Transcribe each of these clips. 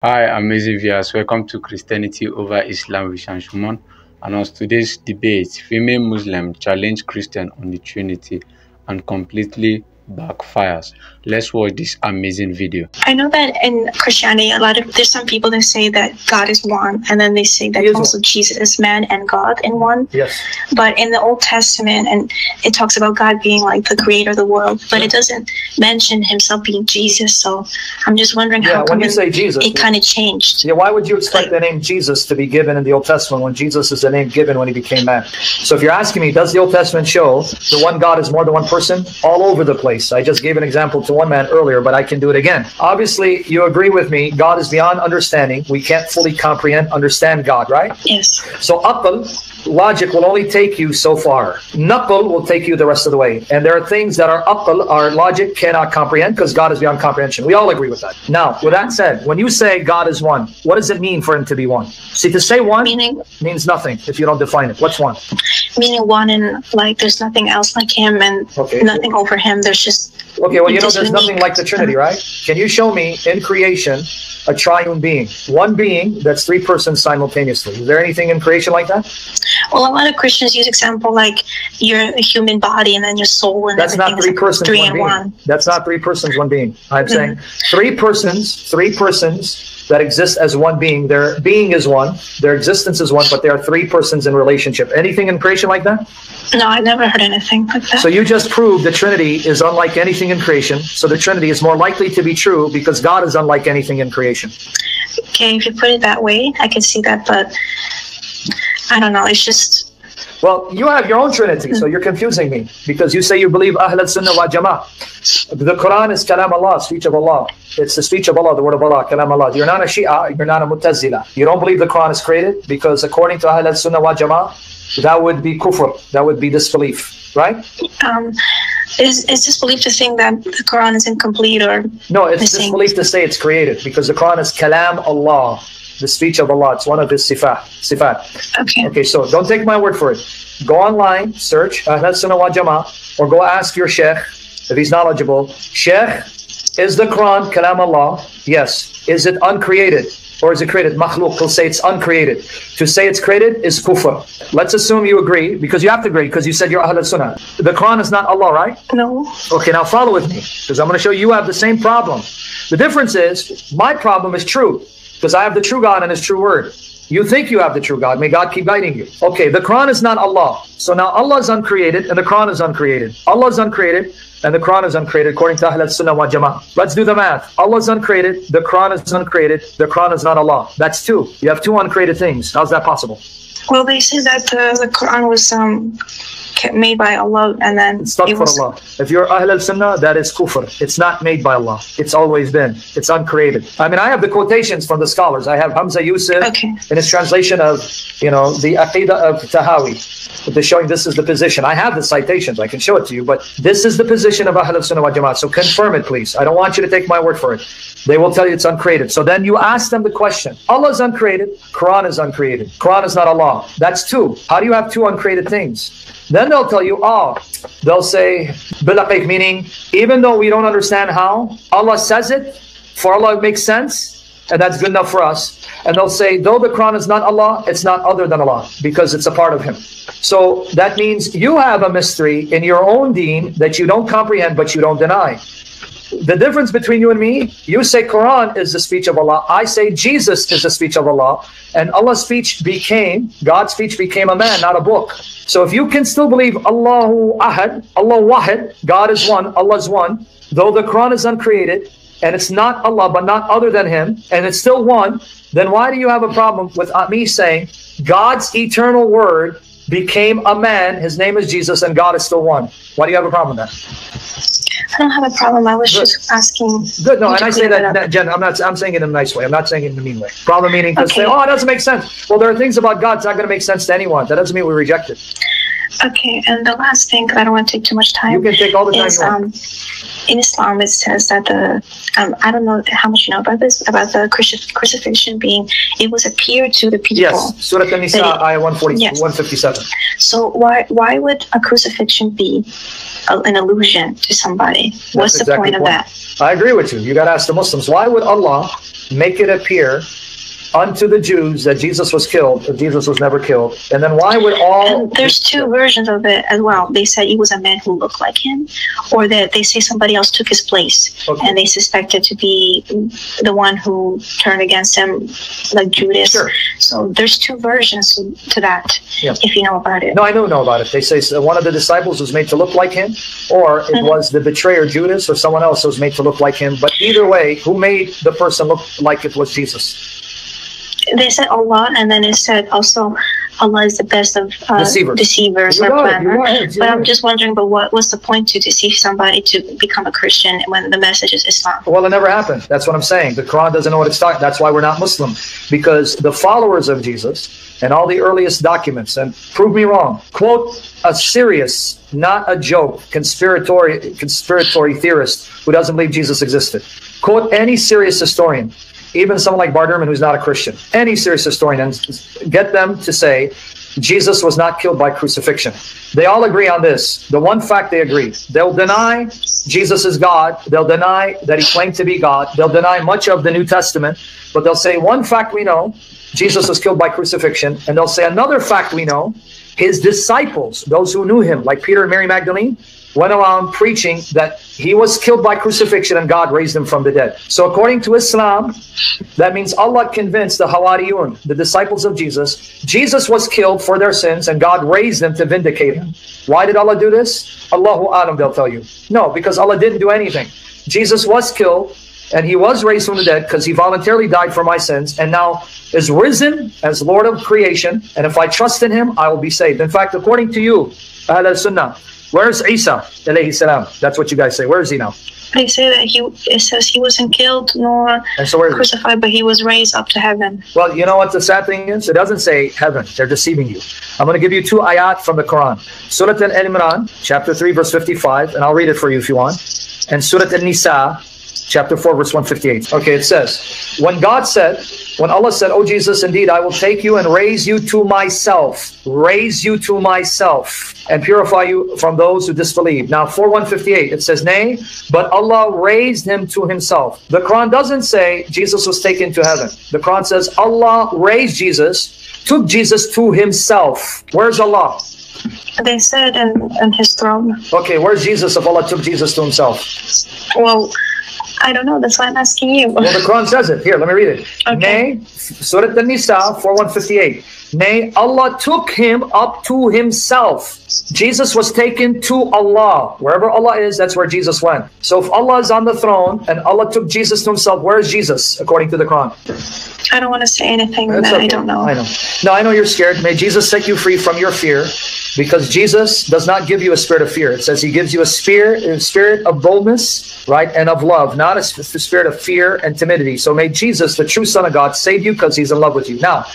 Hi, amazing viewers. Welcome to Christianity over Islam with Shamoun. And on today's debate, female Muslim challenge Christian on the Trinity and completely backfires. Let's watch this amazing video. I know that in Christianity, there's some people that say that God is one, and then they say that also Jesus is man and God in one. Yes. But in the Old Testament, and it talks about God being like the creator of the world, but it doesn't mention himself being Jesus. So I'm just wondering how when you say Jesus, it kind of changed. Yeah, why would you expect the name Jesus to be given in the Old Testament when Jesus is the name given when he became man? So if you're asking me, does the Old Testament show the one God is more than one person? All over the place. I just gave an example to one man earlier, but I can do it again. Obviously, you agree with me, God is beyond understanding. We can't fully understand God, right? Yes. So aql, logic, will only take you so far. Naql will take you the rest of the way. And there are things that our aql, our logic, cannot comprehend because God is beyond comprehension. We all agree with that. Now, with that said, when you say God is one, what does it mean for him to be one? See, to say one means nothing if you don't define it. What's one? Meaning one and like there's nothing else like him and nothing over him. There's just... Okay, well, you know, there's nothing like the Trinity, right? Can you show me in creation a triune being? One being that's three persons simultaneously. Is there anything in creation like that? Well, a lot of Christians use example like you're a human body and then your soul and that's not three persons, three one in being. One. That's not three persons, one being. I'm saying three persons that exist as one being. Their being is one, their existence is one, but there are three persons in relationship. Anything in creation like that? No, I never heard anything like that. So you just proved the Trinity is unlike anything in creation. So the Trinity is more likely to be true because God is unlike anything in creation. Okay, if you put it that way, I can see that, but I don't know, it's just... Well, you have your own Trinity, so you're confusing me because you say you believe Ahl al-Sunnah wa Jama'ah. The Quran is Kalam Allah, speech of Allah. It's the speech of Allah, the word of Allah, Kalam Allah. You're not a Shia, you're not a Mu'tazila. You don't believe the Quran is created because according to Ahl al-Sunnah wa Jama'ah, that would be kufr, that would be disbelief, right? Is disbelief to think that the Quran is incomplete or... No, it's disbelief to say it's created because the Quran is Kalam Allah, the speech of Allah. It's one of his sifat. Okay. Okay, so don't take my word for it. Go online, search Ahl Sunnah wa Jama'ah, or go ask your sheikh if he's knowledgeable. Sheikh, is the Quran Kalam Allah? Yes. Is it uncreated? Or is it created? Makhluk, he'll say it's uncreated. To say it's created is kufr. Let's assume you agree, because you have to agree, because you said you're Ahl Sunnah. The Quran is not Allah, right? No. Okay, now follow with me, because I'm going to show you have the same problem. The difference is, my problem is true, because I have the true God and his true word. You think you have the true God. May God keep guiding you. Okay, the Quran is not Allah. So now Allah is uncreated and the Quran is uncreated. Allah is uncreated and the Quran is uncreated according to Ahl Sunnah wa Jama'ah. Let's do the math. Allah is uncreated, the Quran is uncreated, the Quran is not Allah. That's two. You have two uncreated things. How's that possible? Well, they say that the Quran was made by Allah and then it was... Allah. If you're Ahl Sunnah, that is kufr. It's not made by Allah. It's always been. It's uncreated. I mean, I have the quotations from the scholars. I have Hamza Yusuf in his translation of, you know, the Aqidah of Tahawi. They're showing this is the position. I have the citations. I can show it to you, but this is the position of Ahl Sunnah wa Jama'ah. So confirm it, please. I don't want you to take my word for it. They will tell you it's uncreated. So then you ask them the question. Allah is uncreated. Quran is uncreated. Quran is not Allah. That's two. How do you have two uncreated things? Then they'll tell you, they'll say, bilaqiq, meaning, even though we don't understand how, Allah says it, for Allah it makes sense, and that's good enough for us. And they'll say, though the Quran is not Allah, it's not other than Allah, because it's a part of Him. So that means you have a mystery in your own deen that you don't comprehend, but you don't deny. The difference between you and me, you say Quran is the speech of Allah. I say Jesus is the speech of Allah. And Allah's speech became, God's speech became a man, not a book. So if you can still believe Allahu Ahad, Allah Wahid, God is one, Allah is one, though the Quran is uncreated, and it's not Allah, but not other than Him, and it's still one, then why do you have a problem with me saying God's eternal word became a man, his name is Jesus, and God is still one? Why do you have a problem with that? I don't have a problem. I was just asking. Good. No, and I say that, Jen, I'm saying it in a nice way. I'm not saying it in a mean way. Problem meaning to say, oh, it doesn't make sense. Well, there are things about God that's not going to make sense to anyone. That doesn't mean we reject it. Okay, and the last thing, I don't want to take too much time. You can take all the time you want. In Islam, it says that I don't know how much you know about this, about the crucifixion being, it was appeared to the people. Yes, Surah An-Nisa, ayah 157. So why would a crucifixion be an allusion to somebody? What's the point of that? I agree with you. You got to ask the Muslims, why would Allah make it appear unto the Jews that Jesus was killed, or Jesus was never killed. And then why would all... And there's two versions of it as well. They said he was a man who looked like him, or that they say somebody else took his place, and they suspected to be the one who turned against him, like Judas. Sure. So there's two versions to that, if you know about it. No, I don't know about it. They say one of the disciples was made to look like him, or it was the betrayer Judas, or someone else was made to look like him. But either way, who made the person look like it was Jesus? They said Allah, and then it said also Allah is the best of deceivers. But I'm just wondering, but what's the point to deceive somebody to become a Christian when the message is Islam? Well, it never happened. That's what I'm saying. The Quran doesn't know what it's talking. That's why we're not Muslim, because the followers of Jesus and all the earliest documents, and prove me wrong, quote a serious, not a joke, conspiratory theorist who doesn't believe Jesus existed. Quote any serious historian, even someone like Bart Ehrman, who's not a Christian, any serious historian, and get them to say Jesus was not killed by crucifixion. They all agree on this. The one fact they agree. They'll deny Jesus is God. They'll deny that he claimed to be God. They'll deny much of the New Testament. But they'll say one fact we know, Jesus was killed by crucifixion. And they'll say another fact we know, his disciples, those who knew him, like Peter and Mary Magdalene, went around preaching that he was killed by crucifixion and God raised him from the dead. So according to Islam, that means Allah convinced the Hawariyun, the disciples of Jesus, Jesus was killed for their sins and God raised them to vindicate him. Why did Allah do this? Allahu Alam, they'll tell you. No, because Allah didn't do anything. Jesus was killed and he was raised from the dead because he voluntarily died for my sins and now is risen as Lord of creation. And if I trust in him, I will be saved. In fact, according to you, Ahl Sunnah, where's Isa alayhi salam? That's what you guys say. Where is he now? They say that it says he wasn't killed nor crucified, but he was raised up to heaven. Well, you know what the sad thing is? It doesn't say heaven. They're deceiving you. I'm going to give you two ayat from the Quran. Surah Al-Imran, chapter 3, verse 55, and I'll read it for you if you want. And Surah Al-Nisa, chapter 4, verse 158. Okay, it says, when Allah said, "O Jesus, indeed, I will take you and raise you to myself, and purify you from those who disbelieve." Now, 4:158, it says, "Nay, but Allah raised him to himself." The Quran doesn't say Jesus was taken to heaven. The Quran says Allah raised Jesus, took Jesus to himself. Where's Allah? They said in his throne. Okay, where's Jesus if Allah took Jesus to himself? Well, I don't know. That's why I'm asking you. Well, the Quran says it. Here, let me read it. Okay. Nay, Surah An-Nisa 4:158. Nay, Allah took him up to himself. Jesus was taken to Allah. Wherever Allah is, that's where Jesus went. So if Allah is on the throne and Allah took Jesus to himself, where is Jesus according to the Quran? I don't want to say anything that I don't know. I know. No, I know you're scared. May Jesus set you free from your fear, because Jesus does not give you a spirit of fear. It says he gives you a spirit of boldness, right, and of love, not a spirit of fear and timidity. So may Jesus, the true Son of God, save you because he's in love with you. Now,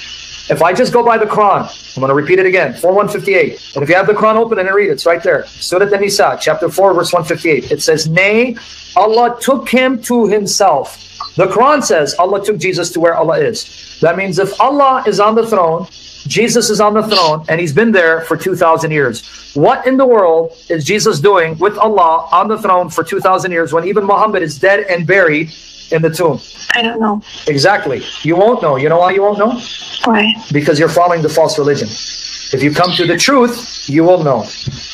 if I just go by the Quran, I'm going to repeat it again, 4:158. And if you have the Quran open and read it, it's right there. Surah An-Nisa, chapter 4, verse 158. It says, "Nay, Allah took him to himself." The Quran says Allah took Jesus to where Allah is. That means if Allah is on the throne, Jesus is on the throne, and he's been there for 2,000 years. What in the world is Jesus doing with Allah on the throne for 2,000 years when even Muhammad is dead and buried in the tomb? I don't know. Exactly. You won't know. You know why you won't know? Why? Because you're following the false religion. If you come to the truth, you will know.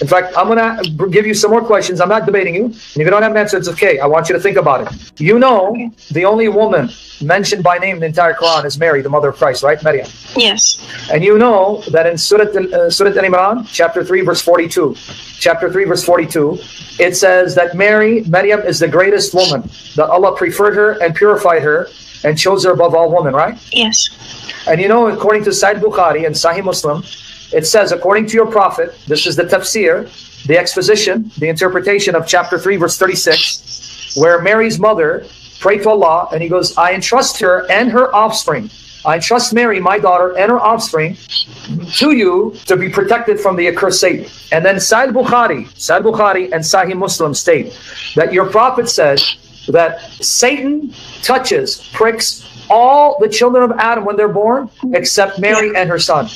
In fact, I'm going to give you some more questions. I'm not debating you. And if you don't have an answer, it's okay. I want you to think about it. You know, the only woman mentioned by name in the entire Quran is Mary, the mother of Christ, right? Maryam. Yes. And you know that in Surah Al-Imran, chapter 3, verse 42. Chapter 3, verse 42, it says that Maryam is the greatest woman, that Allah preferred her and purified her and chose her above all women, right? Yes. And you know, according to Sahih Bukhari and Sahih Muslim, it says, according to your prophet, this is the tafsir, the exposition, the interpretation of chapter 3, verse 36, where Mary's mother prayed to Allah, and he goes, I entrust her and her offspring. I entrust Mary, my daughter, and her offspring to you to be protected from the accursed Satan. And then Sahih Bukhari and Sahih Muslim state that your prophet said that Satan pricks all the children of Adam when they're born, except Mary and her son.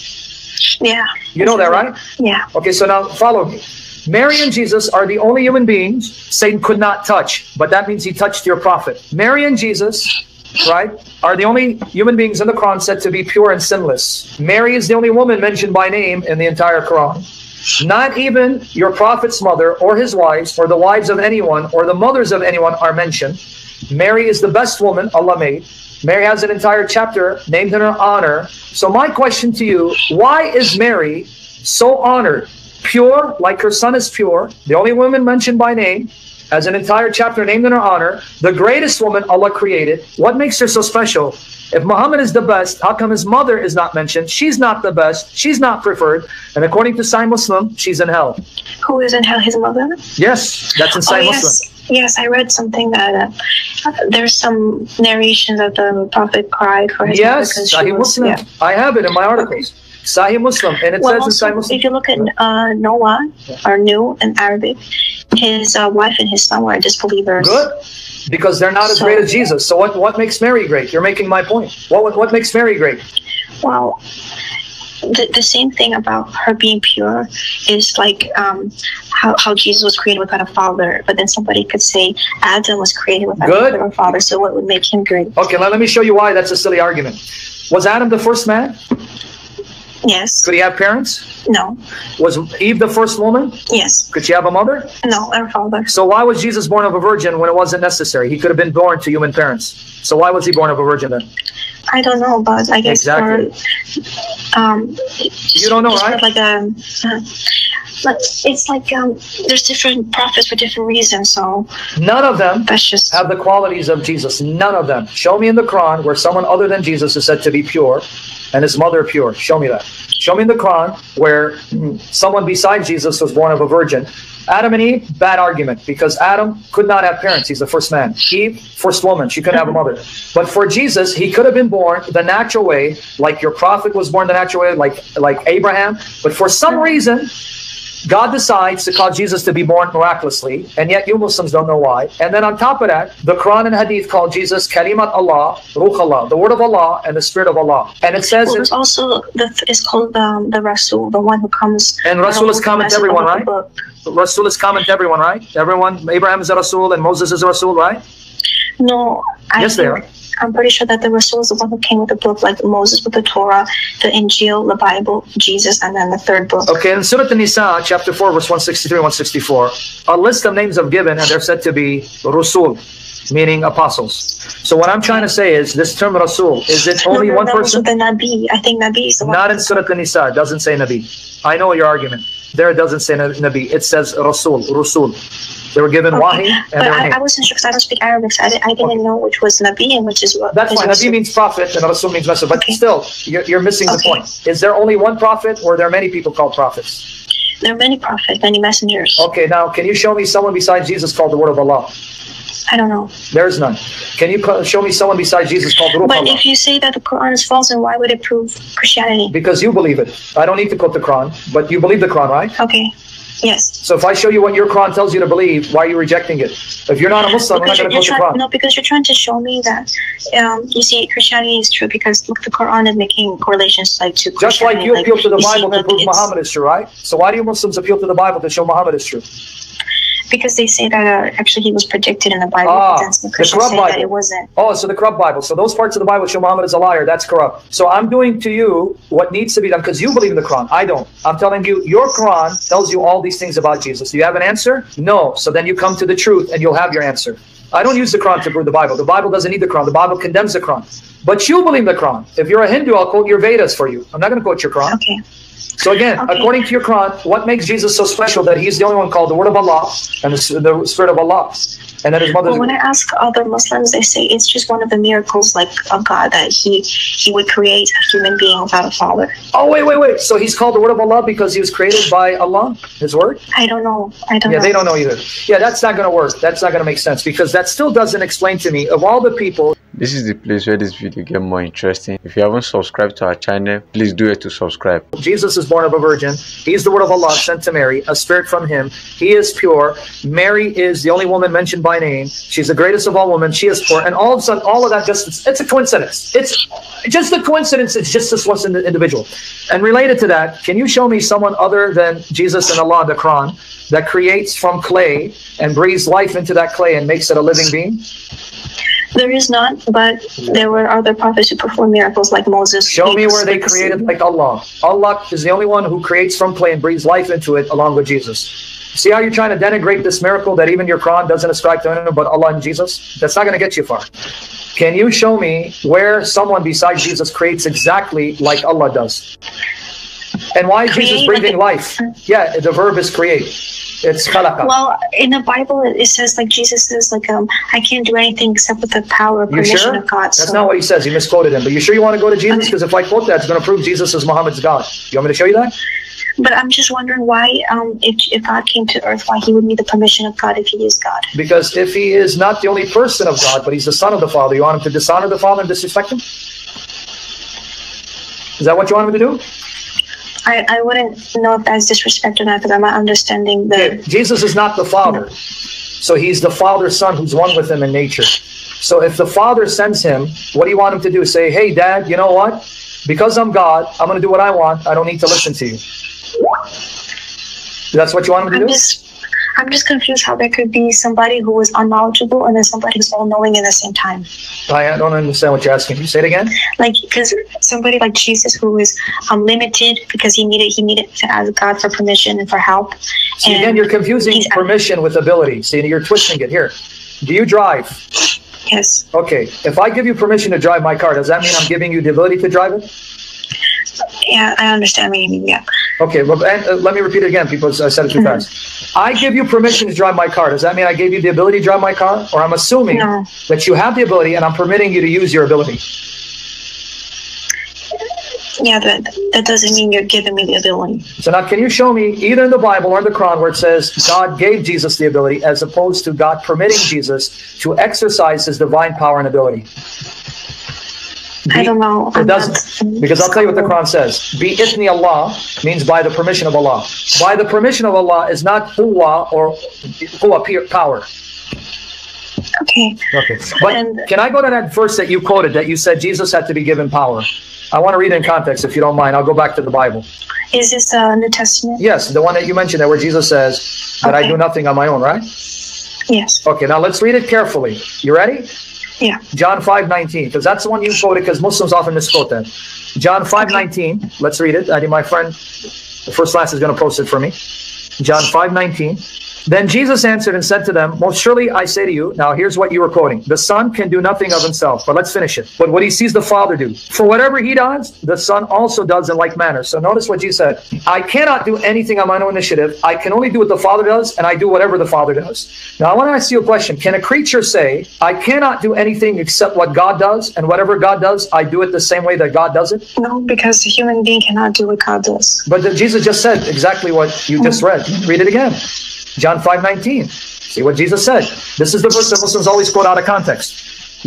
Yeah. You know that, right? Yeah. Okay, so now follow me. Mary and Jesus are the only human beings Satan could not touch, but that means he touched your prophet. Mary and Jesus right, are the only human beings in the Quran said to be pure and sinless. Mary is the only woman mentioned by name in the entire Quran. Not even your prophet's mother or his wives or the wives of anyone or the mothers of anyone are mentioned. Mary is the best woman Allah made. Mary has an entire chapter named in her honor. So my question to you, why is Mary so honored? Pure, like her son is pure, the only woman mentioned by name, has an entire chapter named in her honor, the greatest woman Allah created. What makes her so special? If Muhammad is the best, how come his mother is not mentioned? She's not the best. She's not preferred. And according to Sahih Muslim, she's in hell. Who is in hell? His mother? Yes, that's in Sahih Muslim. Yes, I read something that there's some narration that the Prophet cried for his mother. Yes, Sahih Muslim. Yeah. I have it in my articles. Sahih Muslim, and it says also, in Sahih Muslim. If you look at Noah, or Nu in Arabic, his wife and his son were disbelievers. Good, because they're not as great as Jesus. So what makes Mary great? You're making my point. What makes Mary great? Well, the same thing about her being pure is like how Jesus was created without a father, but then somebody could say Adam was created without a father, so what would make him great? Okay, let me show you why that's a silly argument. Was Adam the first man? Yes. Could he have parents? No. Was Eve the first woman? Yes. Could she have a mother? No, her father. So why was Jesus born of a virgin when it wasn't necessary? He could have been born to human parents. So why was he born of a virgin then? I don't know, but I guess exactly. You don't know, right? Like it's like there's different prophets for different reasons. So none of them that's just have the qualities of Jesus. None of them. Show me in the Quran where someone other than Jesus is said to be pure and his mother pure. Show me that. Show me in the Quran where someone besides Jesus was born of a virgin. Adam and Eve, bad argument, because Adam could not have parents. He's the first man. Eve, first woman. She couldn't have a mother. But for Jesus, he could have been born the natural way, like your prophet was born the natural way, like Abraham. But for some reason, God decides to cause Jesus to be born miraculously, and yet you Muslims don't know why. And then on top of that, the Quran and Hadith call Jesus Kalimat Allah, Ruh Allah, the word of Allah and the spirit of Allah. And it says it's also it's called the Rasul, the one who comes. And Rasul is common to everyone, right? Rasul is common to everyone, right? Everyone, Abraham is a Rasul and Moses is a Rasul, right? No, yes, they are. I'm pretty sure that the Rasul is the one who came with the book, like Moses with the Torah, the Injil, the Bible, Jesus, and then the third book. Okay, in Surah An-Nisa, chapter 4, verse 163, 164, a list of names of given, and they're said to be Rasul, meaning apostles. So what I'm trying to say is, this term Rasul, is it only one person? The Nabi. I think Nabi is the one. Not in Surah An-Nisa, it doesn't say Nabi. I know your argument. There it doesn't say Nabi, it says Rasul, Rasul. They were given wahi. But I wasn't sure because I don't speak Arabic, so I didn't know which was Nabi and which is what. That's fine. Nabi means prophet and Rasul means messenger. But still, you're missing the point. Is there only one prophet or are there many people called prophets? There are many prophets, many messengers. Okay, now can you show me someone besides Jesus called the word of Allah? I don't know. There's none. Can you show me someone besides Jesus called the Ruh Allah? But if you say that the Quran is false, then why would it prove Christianity? Because you believe it. I don't need to quote the Quran, but you believe the Quran, right? Okay. Yes. So if I show you what your Quran tells you to believe, why are you rejecting it? If you're not a Muslim, we're not going to quote the Quran. No, because you're trying to show me that, you see, Christianity is true because look, the Quran is making correlations like to Christianity. Just like you appeal to the Bible to prove Muhammad is true, right? So why do you Muslims appeal to the Bible to show Muhammad is true? Because they say that actually he was predicted in the Bible. The corrupt Bible. That it wasn't. Oh, so the corrupt Bible. So those parts of the Bible show Muhammad is a liar. That's corrupt. So I'm doing to you what needs to be done because you believe in the Quran. I don't. I'm telling you, your Quran tells you all these things about Jesus. Do you have an answer? No. So then you come to the truth and you'll have your answer. I don't use the Quran to prove the Bible. The Bible doesn't need the Quran. The Bible condemns the Quran. But you believe the Quran. If you're a Hindu, I'll quote your Vedas for you. I'm not going to quote your Quran. Okay. So again, according to your Quran, what makes Jesus so special that he's the only one called the word of Allah and the spirit of Allah? And that his mother. Well, when I ask other Muslims, they say it's just one of the miracles, like of God, that he would create a human being without a father. Oh wait! So he's called the word of Allah because he was created by Allah, His word. I don't know. I don't know. Yeah, they don't know either. Yeah, that's not going to work. That's not going to make sense because that still doesn't explain to me of all the people. This is the place where this video get more interesting. If you haven't subscribed to our channel, please do it to subscribe. Jesus is born of a virgin. He's the word of Allah sent to Mary, a spirit from him. He is pure. Mary is the only woman mentioned by name. She's the greatest of all women. She is pure. And all of a sudden, all of that it's a coincidence. It's just a coincidence. It's just this one individual. And related to that, can you show me someone other than Jesus and Allah in the Quran that creates from clay and breathes life into that clay and makes it a living being? There is none, but there were other prophets who performed miracles like Moses. Show me where they created like Allah. Allah is the only one who creates from clay and breathes life into it along with Jesus. See how you're trying to denigrate this miracle that even your Quran doesn't ascribe to anyone but Allah and Jesus? That's not going to get you far. Can you show me where someone besides Jesus creates exactly like Allah does? And why is Jesus breathing life? Yeah, the verb is create. It's khalaqa. Well, in the Bible, it says like Jesus says like I can't do anything except with the power or permission of God. That's not what he says. He misquoted him. But you sure you want to go to Jesus? Because if I quote that, it's going to prove Jesus is Muhammad's God. You want me to show you that? But I'm just wondering why, if God came to earth, why he would need the permission of God if he is God. Because if he is not the only person of God, but he's the son of the Father, you want him to dishonor the Father and disrespect him? Is that what you want him to do? I wouldn't know if that's disrespect or not, because I'm not understanding the... Jesus is not the Father. So he's the Father's son who's one with him in nature. So if the Father sends him, what do you want him to do? Say, hey, Dad, you know what? Because I'm God, I'm going to do what I want. I don't need to listen to you. That's what you want him to do? I'm just confused how there could be somebody who is unknowledgeable and then somebody who's all-knowing at the same time. I don't understand what you're asking. Can you say it again? Like, because somebody like Jesus who is limited because he needed to ask God for permission and for help. See, again, you're confusing permission with ability. See, you're twisting it here. Do you drive? Yes. Okay. If I give you permission to drive my car, does that mean I'm giving you the ability to drive it? Yeah, I understand what you mean, yeah. Okay, well, let me repeat it again, people. I said it too fast. I give you permission to drive my car. Does that mean I gave you the ability to drive my car? Or I'm assuming that you have the ability and I'm permitting you to use your ability? Yeah, that doesn't mean you're giving me the ability. So now, can you show me either in the Bible or in the Quran where it says God gave Jesus the ability as opposed to God permitting Jesus to exercise his divine power and ability? I don't know. It doesn't, because I'll tell you what the Quran says. Bi-ithni Allah means by the permission of Allah. By the permission of Allah is not huwa or huwa power. Okay. Okay. But can I go to that verse that you quoted that you said Jesus had to be given power? I want to read it in context if you don't mind. I'll go back to the Bible. Is this the New Testament? Yes, the one that you mentioned there where Jesus says that I do nothing on my own, right? Yes. Okay, now let's read it carefully. You ready? Yeah. John 5:19, because that's the one you quoted, because Muslims often misquote that. John 5:19, let's read it. I think my friend, the first class, is going to post it for me. John 5:19. Then Jesus answered and said to them, most surely I say to you, now here's what you were quoting. The Son can do nothing of himself, but let's finish it. But what he sees the Father do. For whatever he does, the Son also does in like manner. So notice what Jesus said. I cannot do anything on my own initiative. I can only do what the Father does, and I do whatever the Father does. Now I want to ask you a question. Can a creature say, I cannot do anything except what God does, and whatever God does, I do it the same way that God does it? No, because a human being cannot do what God does. But Jesus just said exactly what you just read. Read it again. John 5:19. See what Jesus said. This is the verse that Muslims always quote out of context.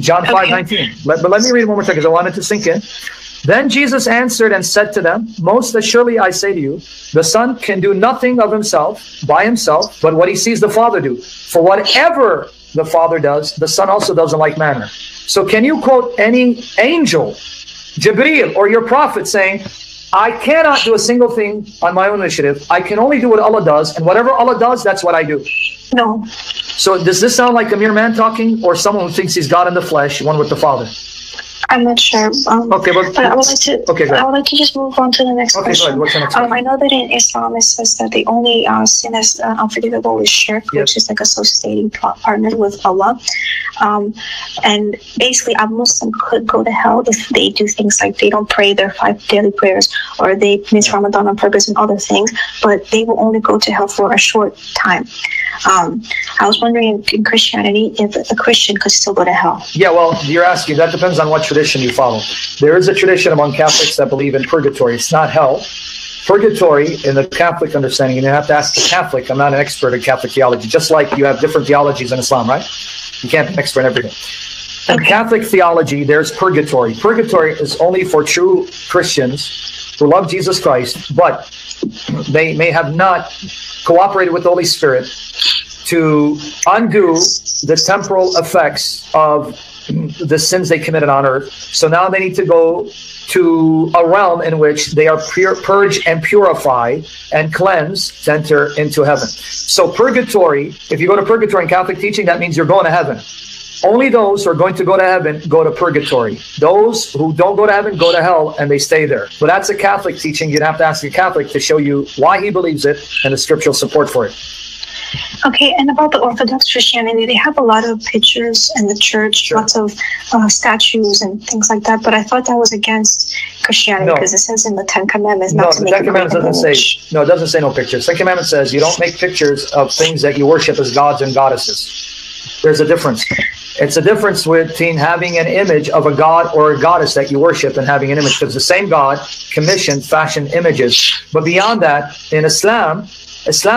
John 5:19. But let me read it one more time because I want it to sink in. Then Jesus answered and said to them, most assuredly I say to you, the Son can do nothing of himself, by himself, but what he sees the Father do. For whatever the Father does, the Son also does in like manner. So can you quote any angel, Jibreel, or your prophet saying, I cannot do a single thing on my own initiative. I can only do what Allah does, and whatever Allah does, that's what I do? No. So does this sound like a mere man talking, or someone who thinks he's God in the flesh, one with the Father? I'm not sure. Okay, but I would like to. I would like to just move on to the next question. Go ahead. What's the next question? I know that in Islam it says that the only sin that's unforgivable is shirk, which is like associating partner with Allah. And basically, a Muslim could go to hell if they do things like they don't pray their 5 daily prayers, or they miss Ramadan on purpose and other things, but they will only go to hell for a short time. I was wondering in Christianity if a Christian could still go to hell. Yeah, well, you're asking, that depends on what tradition you follow. There is a tradition among Catholics that believe in purgatory. It's not hell. Purgatory, in the Catholic understanding, and you have to ask the Catholic, I'm not an expert in Catholic theology, just like you have different theologies in Islam, right? You can't be an expert in everything. In Catholic theology, there's purgatory. Purgatory is only for true Christians who love Jesus Christ, but they may have not cooperated with the Holy Spirit to undo the temporal effects of the sins they committed on earth. So now they need to go to a realm in which they are purged and purified and cleansed to enter into heaven. So purgatory, if you go to purgatory in Catholic teaching, that means you're going to heaven. only those who are going to go to heaven go to purgatory. Those who don't go to heaven go to hell, and they stay there. But that's a Catholic teaching. You'd have to ask a Catholic to show you why he believes it and the scriptural support for it. Okay, and about the Orthodox Christianity, they have a lot of pictures in the church, Sure. lots of statues and things like that. But I thought that was against Christianity because it says in the Ten Commandments not to the make Ten Commandments doesn't say. No, it doesn't say no pictures. Ten Commandments says you don't make pictures of things that you worship as gods and goddesses. There's a difference. It's a difference between having an image of a god or a goddess that you worship and having an image, because the same God fashioned images. But beyond that, in Islam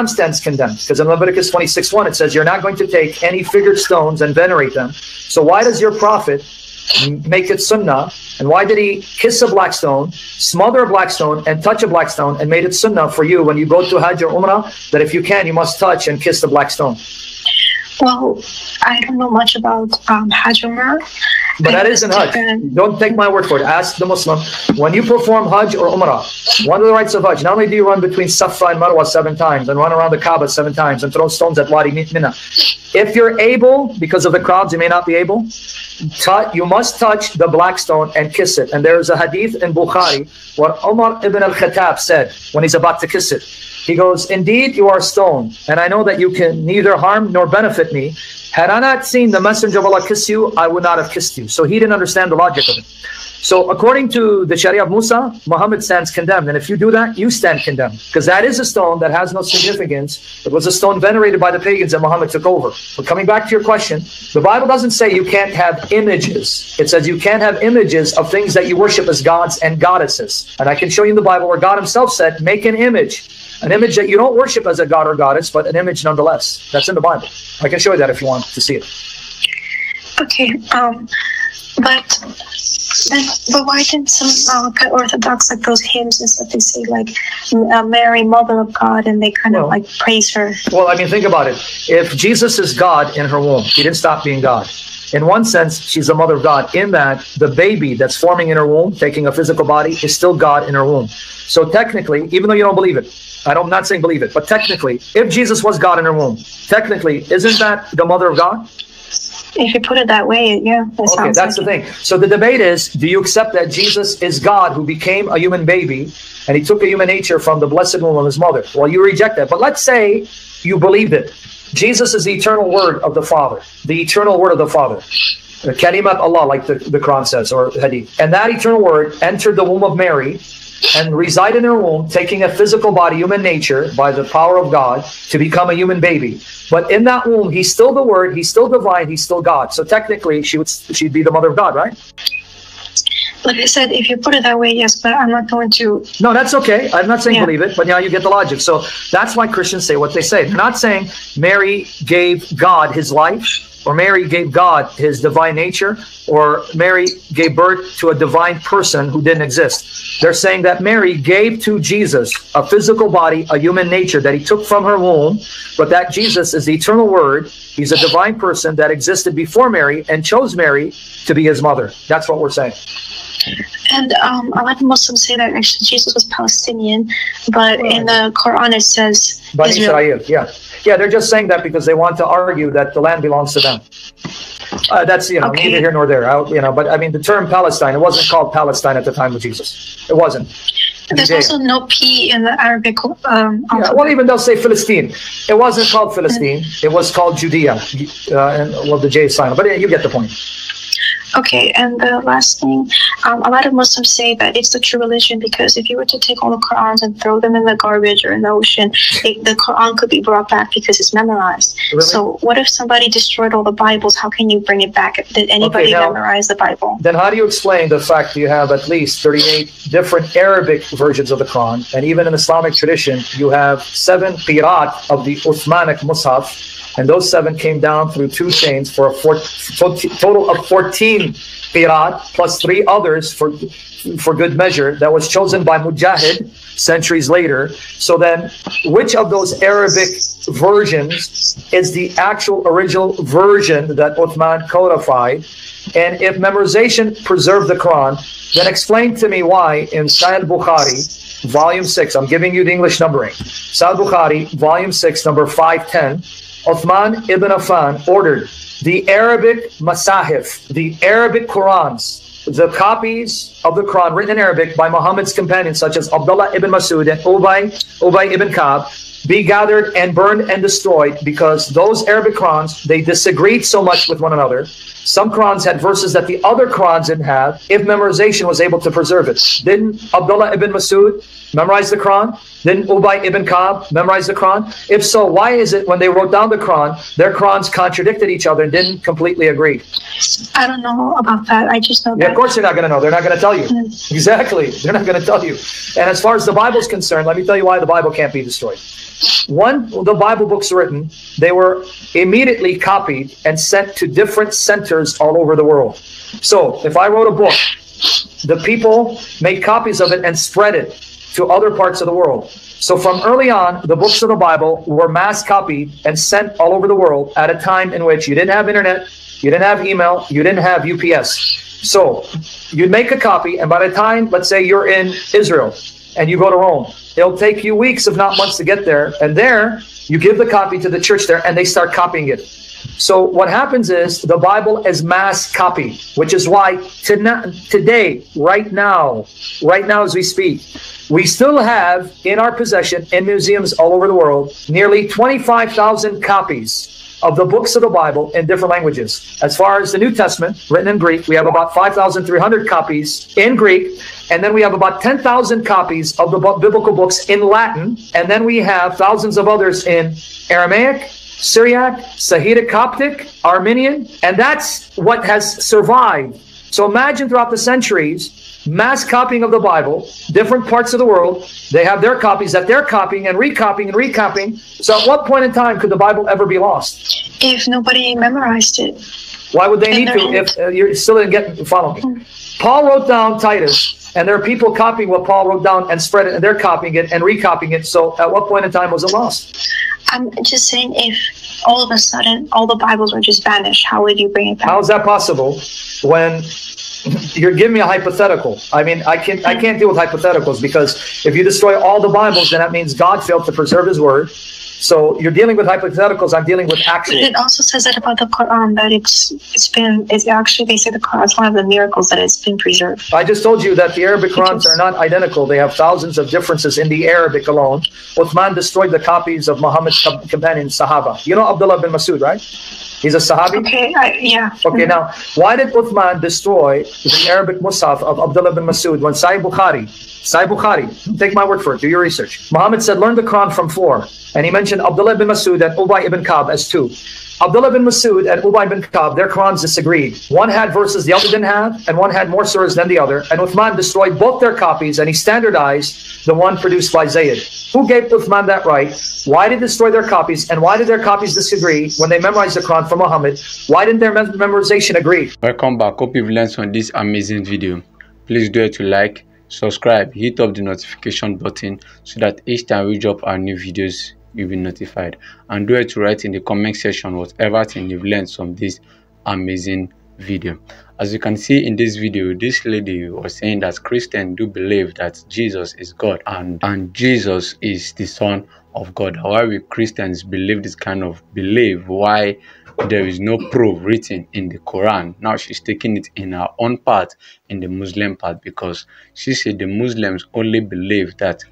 stands condemned, because in Leviticus 26:1 it says you're not going to take any figured stones and venerate them. So why does your prophet make it sunnah? And why did he kiss a black stone, smother a black stone, and touch a black stone, and made it sunnah for you when you go to Hajj or Umrah, that if you can, you must touch and kiss the black stone? Well, I don't know much about Hajj Umrah. But that isn't Hajj. Don't take my word for it. Ask the Muslim. When you perform Hajj or Umrah, one of the rites of Hajj, not only do you run between Safa and Marwa 7 times, and run around the Kaaba 7 times, and throw stones at Wadi Mina. If you're able, because of the crowds, you may not be able, you must touch the black stone and kiss it. And there is a hadith in Bukhari where Umar ibn al-Khattab said, when he's about to kiss it, he goes, "Indeed, you are a stone, and I know that you can neither harm nor benefit me. Had I not seen the Messenger of Allah kiss you, I would not have kissed you." So he didn't understand the logic of it. So according to the Sharia of Musa, Muhammad stands condemned. And if you do that, you stand condemned. Because that is a stone that has no significance. It was a stone venerated by the pagans that Muhammad took over. But coming back to your question, the Bible doesn't say you can't have images. It says you can't have images of things that you worship as gods and goddesses. And I can show you in the Bible where God himself said, make an image. An image that you don't worship as a god or goddess, but an image nonetheless. That's in the Bible. I can show you that if you want to see it. Okay, but why didn't some Orthodox, like those hymns and stuff, they say like Mary, Mother of God, and they kind of like praise her? Well, I mean, think about it. If Jesus is God in her womb, he didn't stop being God. In one sense, she's the mother of God, in that the baby that's forming in her womb, taking a physical body, is still God in her womb. So technically, even though you don't believe it, I'm not saying believe it, but technically, if Jesus was God in her womb, technically, isn't that the mother of God? If you put it that way, yeah. Okay, that's the thing. So the debate is, do you accept that Jesus is God who became a human baby and he took a human nature from the blessed womb of his mother? Well, you reject that. But let's say you believed it. Jesus is the eternal word of the Father, the eternal word of the Father. Kalimat Allah, like the Quran says, or Hadith. And that eternal word entered the womb of Mary and reside in her womb, taking a physical body, human nature, by the power of God, to become a human baby. But in that womb, he's still the Word, he's still divine, he's still God. So technically, she'd be the mother of God, right? Like I said, if you put it that way, yes, but I'm not going to... No, that's okay. I'm not saying believe it, but now you get the logic. So that's why Christians say what they say. They're not saying Mary gave God his life, or Mary gave God his divine nature, or Mary gave birth to a divine person who didn't exist. They're saying that Mary gave to Jesus a physical body, a human nature that he took from her womb, but that Jesus is the eternal word. He's a divine person that existed before Mary and chose Mary to be his mother. That's what we're saying. And a lot of Muslims say that actually Jesus was Palestinian, but in the Quran it says Israel. Yeah, they're just saying that because they want to argue that the land belongs to them. That's, neither here nor there. But I mean, the term Palestine, it wasn't called Palestine at the time of Jesus. It wasn't. There's also no P in the Arabic alphabet. Well, even they'll say Philistine. It wasn't called Philistine. It was called Judea. The J is silent. But you get the point. Okay, and the last thing, a lot of Muslims say that it's the true religion because if you were to take all the Qurans and throw them in the garbage or in the ocean, the Quran could be brought back because it's memorized. Really? So what if somebody destroyed all the Bibles? How can you bring it back? Did anybody memorize the Bible? Then how do you explain the fact you have at least 38 different Arabic versions of the Quran, and even in Islamic tradition, you have 7 qiraat of the Uthmanic Mus'haf, and those 7 came down through 2 chains for a total of 14 qiraat plus 3 others for good measure that was chosen by Mujahid centuries later. So then which of those Arabic versions is the actual original version that Uthman codified? And if memorization preserved the Quran, then explain to me why in Sahih Bukhari, volume 6, I'm giving you the English numbering, Sahih Bukhari, volume 6, number 510, Uthman ibn Affan ordered the Arabic Masahif, the Arabic Qurans, the copies of the Quran written in Arabic by Muhammad's companions such as Abdullah ibn Masud and Ubay ibn Ka'b be gathered and burned and destroyed, because those Arabic Qurans, they disagreed so much with one another. Some Qurans had verses that the other Qurans didn't have, if memorization was able to preserve it. Didn't Abdullah ibn Masud memorize the Quran? Didn't Ubay ibn Ka'b memorize the Quran? If so, why is it when they wrote down the Quran, their Qurans contradicted each other and didn't completely agree? I don't know about that. I just know that. Yeah, of course you're not going to know. They're not going to tell you. Exactly. They're not going to tell you. And as far as the Bible is concerned, let me tell you why the Bible can't be destroyed. When the Bible books written, they were immediately copied and sent to different centers all over the world. So if I wrote a book, the people made copies of it and spread it to other parts of the world. So from early on, the books of the Bible were mass copied and sent all over the world at a time in which you didn't have internet, you didn't have email, you didn't have UPS. So you'd make a copy, and by the time, let's say you're in Israel and you go to Rome, it'll take you weeks, if not months, to get there. And there, you give the copy to the church there, and they start copying it. So what happens is the Bible is mass copy, which is why today, right now as we speak, we still have in our possession, in museums all over the world, nearly 25,000 copies of the books of the Bible in different languages. As far as the New Testament, written in Greek, we have about 5,300 copies in Greek, and then we have about 10,000 copies of the biblical books in Latin, and then we have thousands of others in Aramaic, Syriac, Sahidic, Coptic, Armenian, and that's what has survived. So imagine throughout the centuries, mass copying of the Bible, different parts of the world, they have their copies that they're copying and recopying and recopying. So at what point in time could the Bible ever be lost? If nobody memorized it. Why would they need to if you're still didn't follow me? Paul wrote down Titus, and there are people copying what Paul wrote down and spread it, and they're copying it and recopying it. So at what point in time was it lost? I'm just saying, if all of a sudden all the Bibles are just vanished, how would you bring it back? How is that possible when you're giving me a hypothetical? I mean, I can't deal with hypotheticals, because if you destroy all the Bibles, then that means God failed to preserve his word. So you're dealing with hypotheticals, I'm dealing with actual. But it also says that about the Quran, that it's actually, they say the Quran is one of the miracles that it's been preserved. I just told you that the Arabic Qurans are not identical. They have thousands of differences in the Arabic alone. Uthman destroyed the copies of Muhammad's companions, Sahaba. You know Abdullah bin Masud, right? He's a Sahabi? Okay, yeah. Okay, now, why did Uthman destroy the Arabic Musaf of Abdullah bin Masud when Sahih Bukhari, take my word for it, do your research. Muhammad said, learn the Quran from 4. And he mentioned Abdullah bin Masud and Ubay ibn Ka'b as 2. Abdullah bin Masud and Ubay ibn Ka'b, their Qurans disagreed. One had verses the other didn't have, and one had more surahs than the other. And Uthman destroyed both their copies, and he standardized the one produced by Zayd. Who gave Uthman that right? Why did they destroy their copies? And why did their copies disagree when they memorized the Quran from Muhammad? Why didn't their memorization agree? Welcome back. Hope you've learned from this amazing video. Please do it to like, subscribe, hit up the notification button so that each time we drop our new videos, you'll be notified. And do it to write in the comment section whatever thing you've learned from this amazing video. As you can see in this video, this lady was saying that Christians do believe that Jesus is God and Jesus is the Son of God. Why we Christians believe this kind of belief? Why there is no proof written in the Quran? Now she's taking it in her own part, in the Muslim part, because she said the Muslims only believe that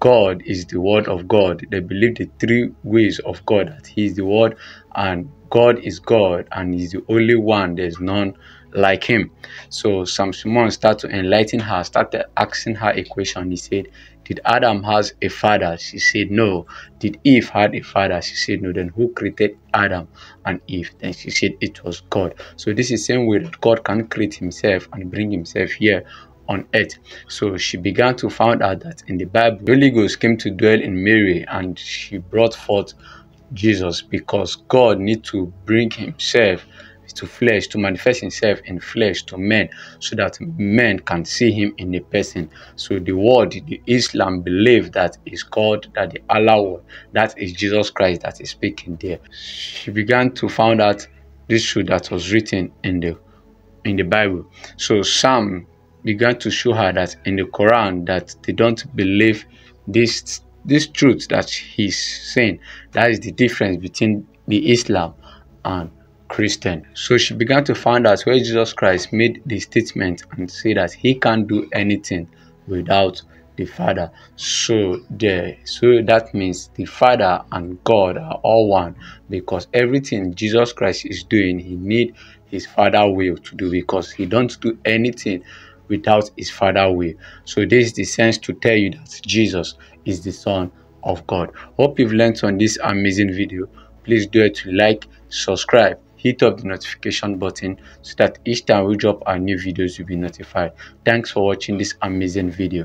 God is the word of God. They believe the 3 ways of God, that he is the word and God is God and he's the only one, there's none like him. So Shamoun started to enlighten her, started asking her a question. He said, did Adam has a father? She said no. Did Eve had a father? She said no. Then who created Adam and Eve? Then she said it was God. So this is the same way that God can create himself and bring himself here on earth. So she began to find out that in the Bible, the Holy Ghost came to dwell in Mary and she brought forth Jesus, because God need to bring himself to flesh, to manifest himself in flesh to men, so that men can see him in a person. So the word, the Islam believe that is called that the Allah word, that is Jesus Christ that is speaking there. She began to find out this truth that was written in the Bible. So some began to show her that in the Quran that they don't believe this truth that he's saying. That is the difference between the Islam and Christian. So she began to find out where Jesus Christ made the statement and said that he can't do anything without the Father. So that means the Father and God are all one, because everything Jesus Christ is doing, he need his Father will to do, because he don't do anything without his Father will. So this is the sense to tell you that Jesus is the Son of God. Hope you've learned on this amazing video. Please do it to like, subscribe, hit up the notification button so that each time we drop our new videos, you'll be notified. Thanks for watching this amazing video.